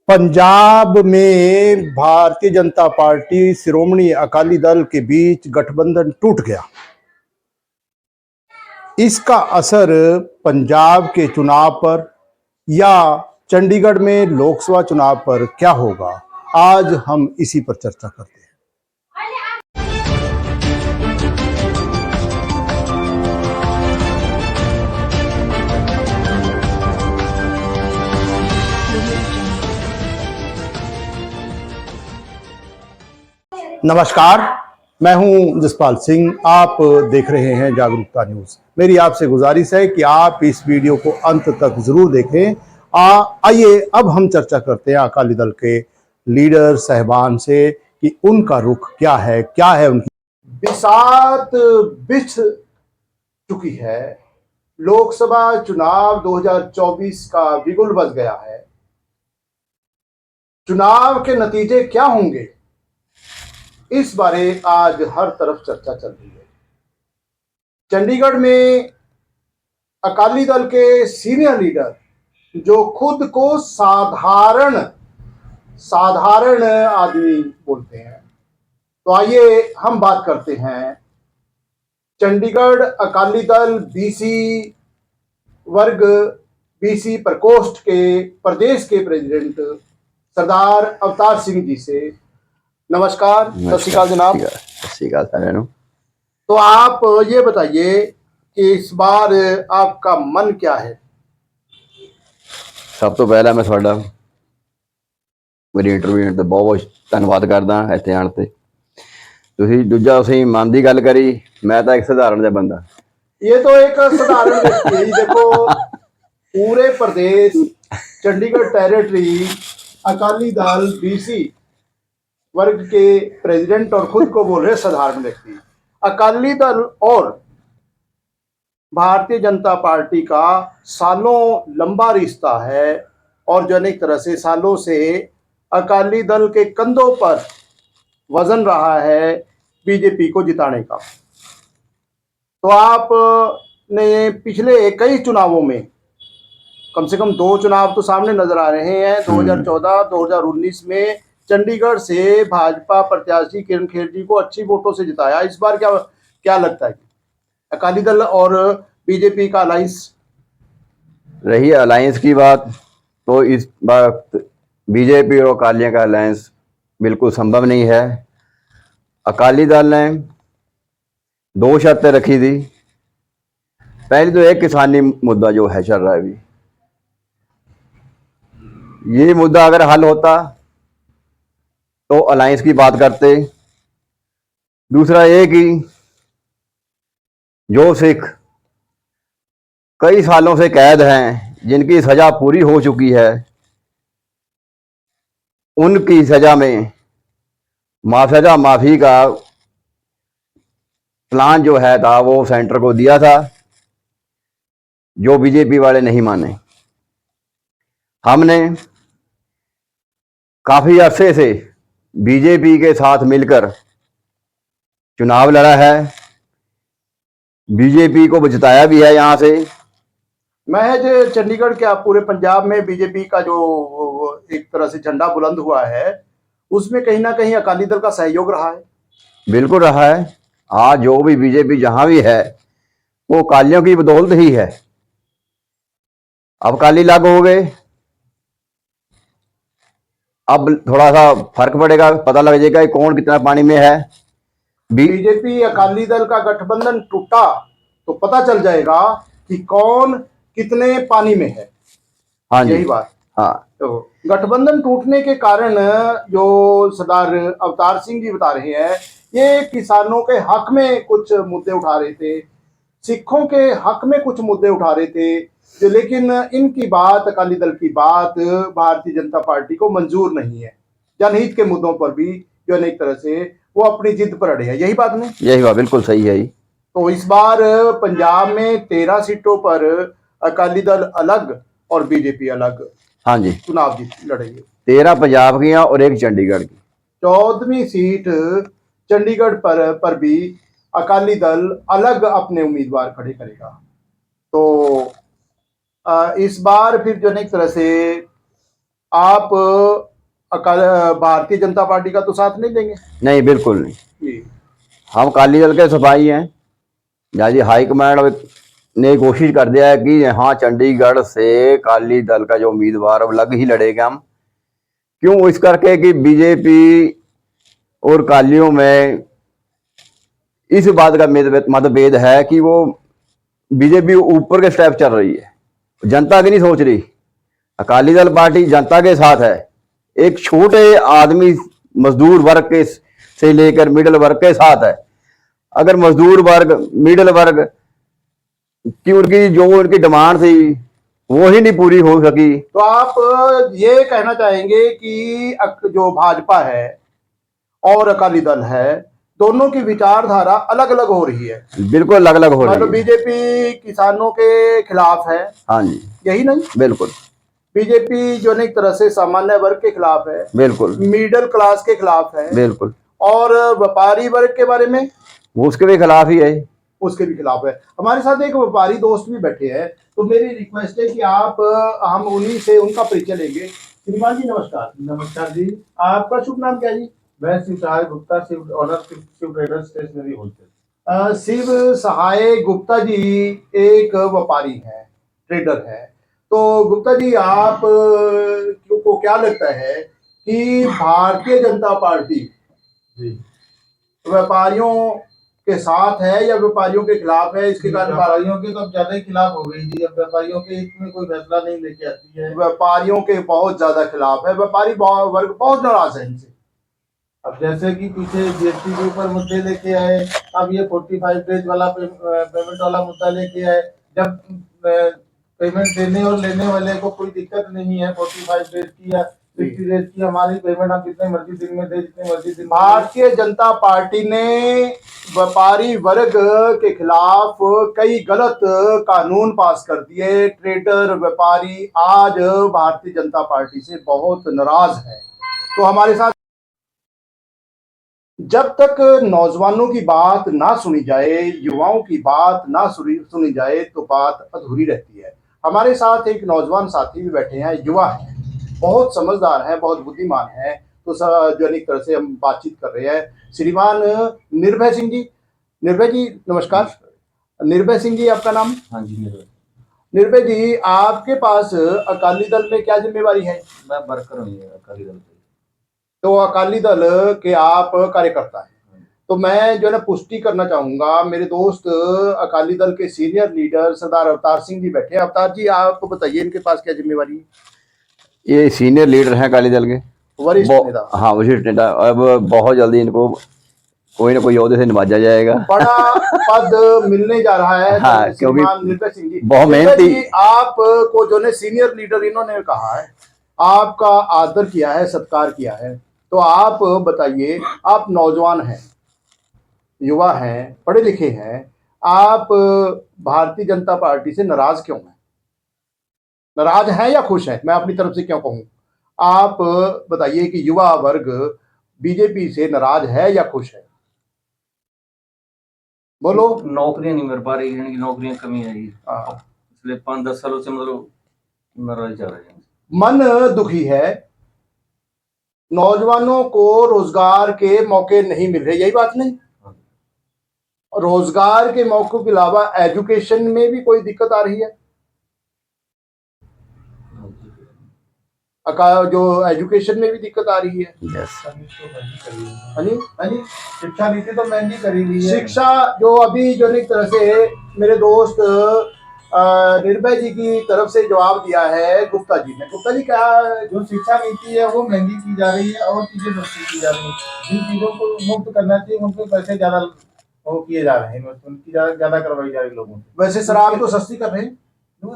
पंजाब में भारतीय जनता पार्टी शिरोमणि अकाली दल के बीच गठबंधन टूट गया। इसका असर पंजाब के चुनाव पर या चंडीगढ़ में लोकसभा चुनाव पर क्या होगा, आज हम इसी पर चर्चा करते हैं। नमस्कार, मैं हूं जसपाल सिंह। आप देख रहे हैं जागरूकता न्यूज। मेरी आपसे गुजारिश है कि आप इस वीडियो को अंत तक जरूर देखें। आइए अब हम चर्चा करते हैं अकाली दल के लीडर साहबान से कि उनका रुख क्या है उनकी। बिसात बिछ चुकी है। लोकसभा चुनाव 2024 का बिगुल बज गया है। चुनाव के नतीजे क्या होंगे, इस बारे आज हर तरफ चर्चा चल रही है। चंडीगढ़ में अकाली दल के सीनियर लीडर जो खुद को साधारण आदमी बोलते हैं, तो आइए हम बात करते हैं चंडीगढ़ अकाली दल बीसी वर्ग बीसी प्रकोष्ठ के प्रदेश के प्रेसिडेंट सरदार अवतार सिंह जी से। नमस्कार, सत श्री अकाल जनाब। सत श्री अकाल साਰਿਆਂ। तो आप ये बताइए कि इस बार आपका मन क्या है। सब तो पहला मैं ਤੁਹਾਡਾ ਮੇਰੀ ਇੰਟਰਵਿਊ ਤੇ ਬਹੁਤ ਧੰਨਵਾਦ ਕਰਦਾ ਇੱਥੇ ਆਣ ਤੇ। ਤੁਸੀਂ ਦੂਜਾ ਤੁਸੀਂ ਮਨ ਦੀ ਗੱਲ ਕਰੀ, मैं तो एक साधारण ਜਿਹਾ ਬੰਦਾ। ये तो एक साधारण व्यक्ति है। देखो, पूरे प्रदेश चंडीगढ़ टेरिटरी अकाली दल बीसी वर्ग के प्रेसिडेंट और खुद को बोल रहे साधारण व्यक्ति। अकाली दल और भारतीय जनता पार्टी का सालों लंबा रिश्ता है और जो अनेक तरह से सालों से अकाली दल के कंधों पर वजन रहा है बीजेपी को जिताने का। तो आपने पिछले कई चुनावों में कम से कम 2 चुनाव तो सामने नजर आ रहे हैं। 2014 2019 में चंडीगढ़ से भाजपा प्रत्याशी किरण खेर जी को अच्छी वोटों से जिताया। इस बार क्या लगता है, अकाली दल और बीजेपी का अलायंस रही अलायंस की बात, तो इस बार बीजेपी और अकालियों का अलायंस बिल्कुल संभव नहीं है। अकाली दल ने 2 शर्तें रखी थी। पहली तो एक किसानी मुद्दा जो है चल रहा है, अभी ये मुद्दा अगर हल होता तो अलायंस की बात करते। दूसरा ये कि जो सिख कई सालों से कैद हैं, जिनकी सजा पूरी हो चुकी है, उनकी सजा में सजा माफी का प्लान जो है था वो सेंटर को दिया था, जो बीजेपी वाले नहीं माने। हमने काफी अरसे से बीजेपी के साथ मिलकर चुनाव लड़ा है, बीजेपी को जिताया भी है। यहाँ से महज चंडीगढ़ क्या पूरे पंजाब में बीजेपी का जो एक तरह से झंडा बुलंद हुआ है, उसमें कहीं ना कहीं अकाली दल का सहयोग रहा है। बिल्कुल रहा है। आज जो भी बीजेपी जहां भी है वो अकालियों की बदौलत ही है। अब अकाली लागू हो गए, अब थोड़ा सा फर्क पड़ेगा, पता लग जाएगा कि कौन कितना पानी में है। बीजेपी अकाली दल का गठबंधन टूटा तो पता चल जाएगा कि कौन कितने पानी में है। हाँ जी, यही बात। हाँ, तो गठबंधन टूटने के कारण जो सरदार अवतार सिंह जी बता रहे हैं, ये किसानों के हक में कुछ मुद्दे उठा रहे थे, सिखों के हक में कुछ मुद्दे उठा रहे थे, जो लेकिन इनकी बात, अकाली दल की बात भारतीय जनता पार्टी को मंजूर नहीं है। जनहित के मुद्दों पर भी जो अनेक तरह से वो अपनी जिद पर अड़े हैं। यही बात नहीं? यही बात बिल्कुल सही है। तो इस बार पंजाब में 13 सीटों पर अकाली दल अलग और बीजेपी अलग, हाँ जी, चुनाव जीत लड़ेंगे। 13 पंजाब की और 1 चंडीगढ़ की। 14वीं सीट चंडीगढ़ पर भी अकाली दल अलग अपने उम्मीदवार खड़े करेगा। तो इस बार फिर जो एक तरह से आप भारतीय जनता पार्टी का तो साथ नहीं देंगे? नहीं, बिल्कुल नहीं। जी। हम अकाली दल के सिपाही हैं। जहाँ जी हाईकमांड ने कोशिश कर दिया है कि हाँ, चंडीगढ़ से अकाली दल का जो उम्मीदवार अब अलग ही लड़ेगा हम। क्यों? इस करके कि बीजेपी और अकालियों में इस बात का मतभेद है कि वो बीजेपी ऊपर के स्टेप चल रही है, जनता की नहीं सोच रही। अकाली दल पार्टी जनता के साथ है, एक छोटे आदमी मजदूर वर्ग के से लेकर मिडिल वर्ग के साथ है। अगर मजदूर वर्ग, मिडिल वर्ग की उनकी जो उनकी डिमांड थी वो ही नहीं पूरी हो सकी। तो आप ये कहना चाहेंगे कि जो भाजपा है और अकाली दल है, दोनों की विचारधारा अलग अलग हो रही है? बिल्कुल अलग अलग हो मतलब रही है। बीजेपी किसानों के खिलाफ है, हाँ जी, यही नहीं? बिल्कुल बीजेपी जो एक तरह से सामान्य वर्ग के खिलाफ है, बिल्कुल मिडिल क्लास के खिलाफ है, बिल्कुल। और व्यापारी वर्ग के बारे में वो उसके भी खिलाफ ही है। उसके भी खिलाफ है। हमारे साथ एक व्यापारी दोस्त भी बैठे हैं, तो मेरी रिक्वेस्ट है कि आप हम उन्हीं से उनका परिचय लेंगे। श्रीमान जी नमस्कार। नमस्कार जी। आपका शुभ नाम क्या जी? मैं Shiv Sahay Gupta, Shiv owner Shiv traders stationery wholesale. Shiv Sahay Gupta ji एक व्यापारी हैं, ट्रेडर हैं। तो गुप्ता जी, आप को क्या लगता है कि भारतीय जनता पार्टी जी, व्यापारियों के साथ है या व्यापारियों के खिलाफ है? इसके कारण व्यापारियों के तो अब ज्यादा ही खिलाफ हो गई जी। अब व्यापारियों के हित में कोई फैसला नहीं लेके आती है। व्यापारियों के बहुत ज्यादा खिलाफ है, व्यापारी वर्ग बहुत नाराज है इनसे। अब जैसे कि पीछे जीएसटी के ऊपर मुद्दे लेके आए, अब ये 45 डेज वाला पेमेंट वाला मुद्दा लेके आए। जब पेमेंट देने और लेने वाले को कोई दिक्कत नहीं है 45 डेज की या 60 डेज की, हमारी पेमेंट हम जितने मर्जी दिन में दे, जितने मर्जी दिन में। भारतीय जनता पार्टी ने व्यापारी वर्ग के खिलाफ कई गलत कानून पास कर दिए। ट्रेडर व्यापारी आज भारतीय जनता पार्टी से बहुत नाराज है। तो हमारे साथ जब तक नौजवानों की बात ना सुनी जाए, युवाओं की बात ना सुनी जाए, तो बात अधूरी रहती है। हमारे साथ एक नौजवान साथी भी बैठे हैं, युवा हैं, बहुत समझदार हैं, बहुत बुद्धिमान हैं। तो जो एक तरह से हम बातचीत कर रहे हैं श्रीमान निर्भय सिंह जी। निर्भय जी नमस्कार। निर्भय सिंह जी आपका नाम? हाँ जी, निर्भय जी, आपके पास अकाली दल में क्या जिम्मेवारी है? मैं वर्कर हूँ अकाली दल से। तो अकाली दल के आप कार्यकर्ता हैं। तो मैं जो है ना पुष्टि करना चाहूंगा, मेरे दोस्त अकाली दल के सीनियर लीडर सरदार अवतार सिंह जी बैठे हैं। अवतार जी, आप बताइए इनके पास क्या जिम्मेवारी है? ये सीनियर लीडर हैं अकाली दल के, वरिष्ठ नेता। हाँ वरिष्ठ नेता। अब बहुत जल्दी इनको कोई ना कोई ओहदे से नवाजा जाएगा, बड़ा पद मिलने जा रहा है। हाँ, क्योंकि निर्भय सिंह जी बहुत मेहनती। आपको जो है सीनियर लीडर इन्होंने कहा है, आपका आदर किया है, सत्कार किया है। तो आप बताइए, आप नौजवान हैं, युवा हैं, पढ़े लिखे हैं, आप भारतीय जनता पार्टी से नाराज क्यों हैं? नाराज हैं या खुश हैं? मैं अपनी तरफ से क्यों कहूं, आप बताइए कि युवा वर्ग बीजेपी से नाराज है या खुश है? बोलो। नौकरियां नहीं मिल पा रही हैं, नौकरियां कमी है हाँ। पिछले 5-10 सालों से, मतलब नाराज जा रहे हैं। मन दुखी है, नौजवानों को रोजगार के मौके नहीं मिल रहे, यही बात नहीं? रोजगार के मौकों के अलावा एजुकेशन में भी कोई दिक्कत आ रही है? जो एजुकेशन में भी दिक्कत आ रही है। शिक्षा नीति तो महंगी करी हुई है। शिक्षा जो अभी जो एक तरह से मेरे दोस्त निर्भय जी की तरफ से जवाब दिया है गुप्ता जी ने। गुप्ता जी, क्या जो शिक्षा नीति है वो महंगी की जा रही है और चीजें सस्ती की जा रही है। जिन चीजों को मुफ्त करना चाहिए उनके पैसे ज्यादा वो किए जा रहे हैं, उनकी ज्यादा करवाई जा रही है लोगों से। वैसे शराब तो सस्ती कर रहे हैं।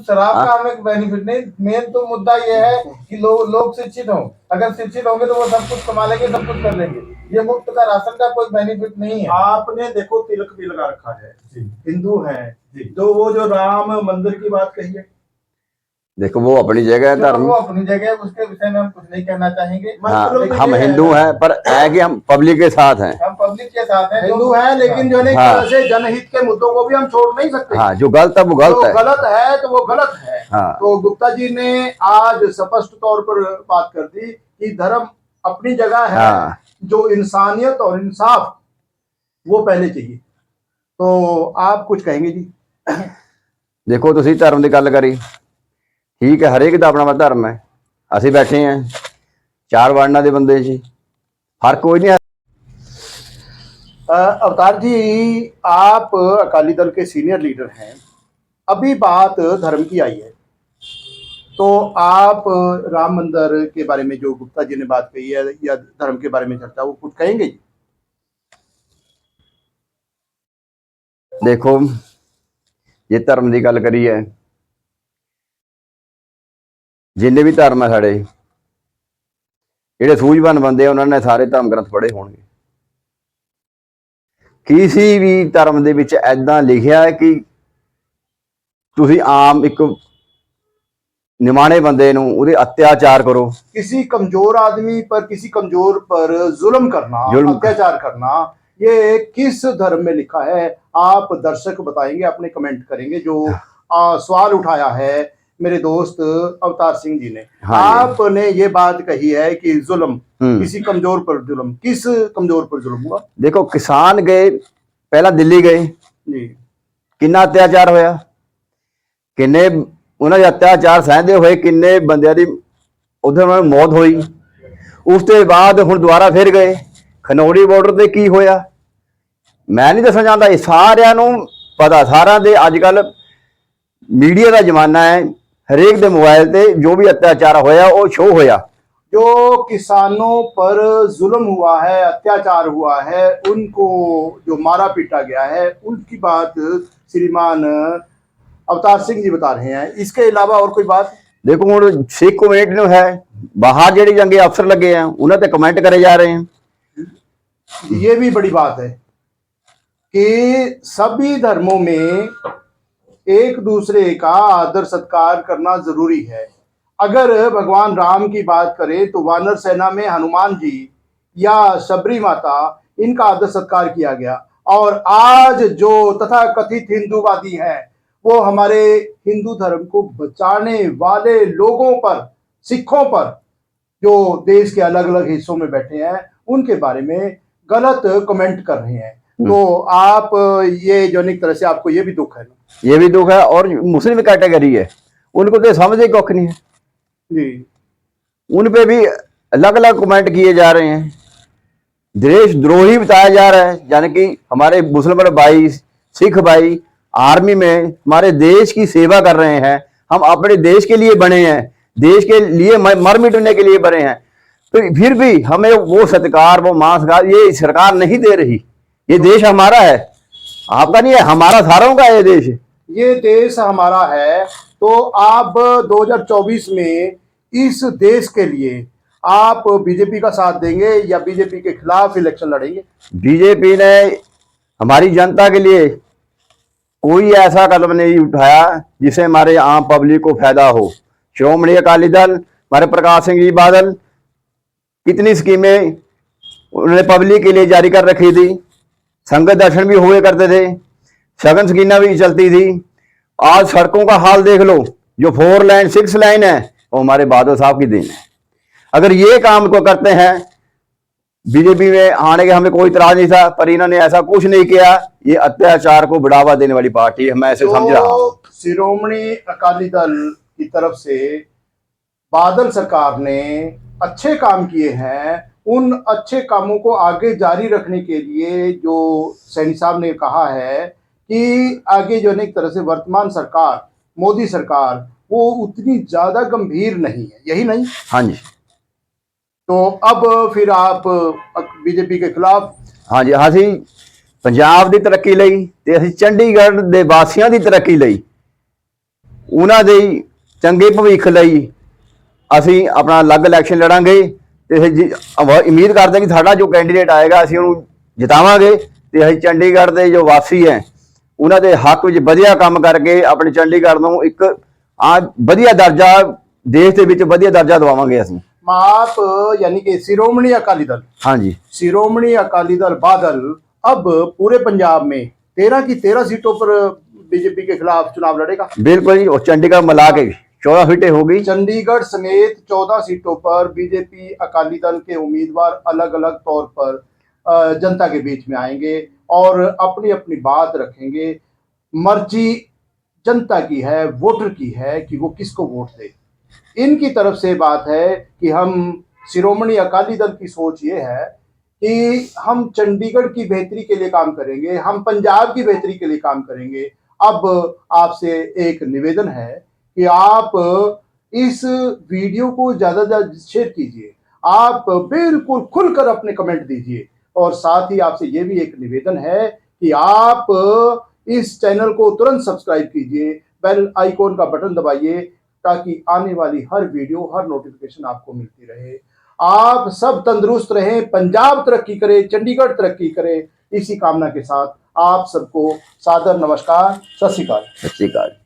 शराब का हमें बेनिफिट नहीं, मेन तो मुद्दा ये है कि लोग शिक्षित हों। अगर शिक्षित होंगे तो वो सब कुछ कमा लेंगे, सब कुछ कर लेंगे। ये मुफ्त का राशन का कोई बेनिफिट नहीं है। आपने देखो तिलक भी लगा रखा है, हिंदू है जी, तो वो जो राम मंदिर की बात कही है, देखो वो अपनी जगह है, धर्म वो अपनी जगह है, उसके विषय में हम कुछ नहीं कहना चाहेंगे। हाँ, हम हिंदू हैं, पर है कि हम पब्लिक के साथ हैं। हम पब्लिक के साथ है, हिंदू है, लेकिन जो है हाँ। तरह से जनहित के मुद्दों को भी हम छोड़ नहीं सकते। हाँ, जो गलत है वो गलत जो है। गलत है तो वो गलत है। हाँ। तो गुप्ता जी ने आज स्पष्ट तौर पर बात कर दी कि धर्म अपनी जगह है, हाँ। जो इंसानियत और इंसाफ वो पहले चाहिए। तो आप कुछ कहेंगे जी? देखो, ਤੁਸੀਂ ਧਰਮ ਦੀ ਗੱਲ ਕਰੀ, ਠੀਕ ਹੈ, ਹਰੇਕ ਦਾ ਆਪਣਾ ਆਪਣਾ ਧਰਮ ਹੈ। ਅਸੀਂ ਬੈਠੇ ਹਾਂ 4 ਵਰਨਾਂ ਦੇ ਬੰਦੇ ਜੀ, ਫਰਕ ਕੋਈ नहीं है। अवतार जी, आप अकाली दल के सीनियर लीडर हैं, अभी बात धर्म की आई है, तो आप राम मंदिर के बारे में जो गुप्ता जी ने बात कही है या धर्म के बारे में चर्चा, वो कुछ कहेंगे जी? देखो, ये धर्म की गल करी है, जिन्ने भी धर्म है साढ़े, ਜਿਹੜੇ ਸੂਝਵਾਨ ਬੰਦੇ ਆ ਉਹਨਾਂ ਨੇ ਸਾਰੇ ਧਰਮ ਗ੍ਰੰਥ ਪੜ੍ਹੇ ਹੋਣਗੇ। ਕਿਸੇ ਵੀ ਧਰਮ ਦੇ ਵਿੱਚ ਐਦਾਂ ਲਿਖਿਆ ਹੈ ਕਿ ਤੁਸੀਂ ਆਮ ਇੱਕ ਨਿਮਾਣੇ ਬੰਦੇ ਨੂੰ ਉਹਦੇ अत्याचार करो। किसी कमजोर आदमी पर, किसी कमजोर पर जुल्म करना, अत्याचार करना, ये किस धर्म में लिखा है? आप दर्शक बताएंगे, अपने कमेंट करेंगे। जो सवाल उठाया है मेरे दोस्त अवतार सिंह जी ने, हाँ, आपने ये बात कही है कि जुल्म, किसी कमजोर पर जुल्म, किस कमजोर पर जुल्म हुआ? देखो, किसान गए पहला दिल्ली गए जी, किन्ना अत्याचार होया, किन्ने उन्होंने अत्याचार सहते हुए किन्ने बंदियां दी उधर उन्होंने मौत हुई। उसके बाद हुण दोबारा फिर गए खनौरी बॉर्डर ते की होया मैं नहीं दसना चाहता, ये सारियां नूं पता, सारा दे अजकल मीडिया का जमाना है, हरेक दे मोबाइल ते जो भी अत्याचार होया वो शो होया। जो किसानों पर जुल्म हुआ है, अत्याचार हुआ है, उनको जो मारा पीटा गया है, उनकी बात श्रीमान अवतार सिंह जी बता रहे हैं। इसके अलावा और कोई बात? देखो, हुण सिख कम्यूनिटी नूं है बाहर जिहड़े जंगे अफसर लगे हैं उन्हां ते कमेंट करे जा रहे हैं। ये भी बड़ी बात है कि सभी धर्मों में एक दूसरे का आदर सत्कार करना जरूरी है। अगर भगवान राम की बात करें तो वानर सेना में हनुमान जी या शबरी माता, इनका आदर सत्कार किया गया। और आज जो तथाकथित हिंदूवादी हैं, वो हमारे हिंदू धर्म को बचाने वाले लोगों पर, सिखों पर, जो देश के अलग अलग हिस्सों में बैठे हैं, उनके बारे में गलत कमेंट कर रहे हैं। तो आप ये जो एक तरह से आपको ये भी दुख है ना? ये भी दुख है, और मुस्लिम कैटेगरी है उनको तो समझ ही कख नहीं है जी, उन पे भी अलग अलग कमेंट किए जा रहे हैं, देशद्रोही बताया जा रहा है। यानी कि हमारे मुसलमान भाई, सिख भाई आर्मी में हमारे देश की सेवा कर रहे हैं, हम अपने देश के लिए बने हैं, देश के लिए मर मिटने के लिए बने हैं, तो फिर भी हमें वो सत्कार, वो मान सत्कार ये सरकार नहीं दे रही। ये देश हमारा है, आपका नहीं है, हमारा सारों का ये देश। ये देश हमारा है। तो आप 2024 में इस देश के लिए आप बीजेपी का साथ देंगे या बीजेपी के खिलाफ इलेक्शन लड़ेंगे? बीजेपी ने हमारी जनता के लिए कोई ऐसा कदम नहीं उठाया जिससे हमारे आम पब्लिक को फायदा हो। श्रोमणी अकाली दल, हमारे प्रकाश सिंह जी बादल, कितनी स्कीमें उन्होंने पब्लिक के लिए जारी कर रखी थी, संगत दर्शन भी हुए करते थे, सघन स्कीमें भी चलती थी। आज सड़कों का हाल देख लो, जो 4 लाइन 6 लाइन है वो हमारे बादल साहब की देन है। अगर ये काम को करते हैं, बीजेपी में आने के हमें कोई इतराज नहीं था, पर इन्होंने ऐसा कुछ नहीं किया। ये अत्याचार को बढ़ावा देने वाली पार्टी है, मैं ऐसे समझ रहा हूँ। श्रोमणी अकाली दल की तरफ से बादल सरकार ने अच्छे काम किए हैं, उन अच्छे कामों को आगे जारी रखने के लिए जो सैनी साहब ने कहा है कि आगे जो है एक तरह से वर्तमान सरकार, मोदी सरकार, वो उतनी ज्यादा गंभीर नहीं है, यही नहीं? हाँ जी। तो अब फिर आप बीजेपी के खिलाफ? हाँ जी, ਅਸੀਂ ਪੰਜਾਬ ਦੀ ਤਰੱਕੀ ਲਈ ਤੇ ਅਸੀਂ ਚੰਡੀਗੜ੍ਹ ਦੇ ਵਾਸੀਆਂ ਦੀ ਤਰੱਕੀ ਲਈ, ਉਹਨਾਂ ਦੇ ਚੰਗੇ ਭਵਿੱਖ ਲਈ ਅਸੀਂ ਆਪਣਾ ਅਲੱਗ ਇਲੈਕਸ਼ਨ ਲੜਾਂਗੇ ਤੇ ਉਮੀਦ ਕਰਦੇ ਹਾਂ ਕਿ ਸਾਡਾ ਜੋ ਕੈਂਡੀਡੇਟ ਆਏਗਾ ਅਸੀਂ ਉਹਨੂੰ ਜਿਤਾਵਾਂਗੇ ਤੇ ਅਸੀਂ ਚੰਡੀਗੜ੍ਹ ਦੇ ਜੋ ਵਾਸੀ ਹੈ ਉਹਨਾਂ ਦੇ ਹੱਕ ਵਿੱਚ ਵਧੀਆ ਕੰਮ ਕਰਕੇ ਆਪਣੇ ਚੰਡੀਗੜ੍ਹ ਨੂੰ ਇੱਕ ਵਧੀਆ ਦਰਜਾ, ਦੇਸ਼ ਦੇ ਵਿੱਚ ਵਧੀਆ ਦਰਜਾ ਦਿਵਾਵਾਂਗੇ ਅਸੀਂ। आप यानी कि शिरोमणि अकाली दल, हाँ जी, शिरोमणि अकाली दल बादल अब पूरे पंजाब में 13 की 13 सीटों पर बीजेपी के खिलाफ चुनाव लड़ेगा। बिल्कुल जी। और चंडीगढ़ मिला के 14 सीटें होगी। चंडीगढ़ समेत 14 सीटों पर बीजेपी अकाली दल के उम्मीदवार अलग अलग तौर पर जनता के बीच में आएंगे और अपनी अपनी बात रखेंगे। मर्जी जनता की है, वोटर की है कि वो किसको वोट दे। इनकी तरफ से बात है कि हम शिरोमणि अकाली दल की सोच ये है कि हम चंडीगढ़ की बेहतरी के लिए काम करेंगे, हम पंजाब की बेहतरी के लिए काम करेंगे। अब आपसे एक निवेदन है कि आप इस वीडियो को ज्यादा से ज्यादा शेयर कीजिए, आप बिल्कुल खुलकर अपने कमेंट दीजिए और साथ ही आपसे ये भी एक निवेदन है कि आप इस चैनल को तुरंत सब्सक्राइब कीजिए, बेल आइकॉन का बटन दबाइए ताकि आने वाली हर वीडियो, हर नोटिफिकेशन आपको मिलती रहे। आप सब तंदुरुस्त रहें, पंजाब तरक्की करे, चंडीगढ़ तरक्की करे, इसी कामना के साथ आप सबको सादर नमस्कार। सत श्री अकाल। सत श्री अकाल।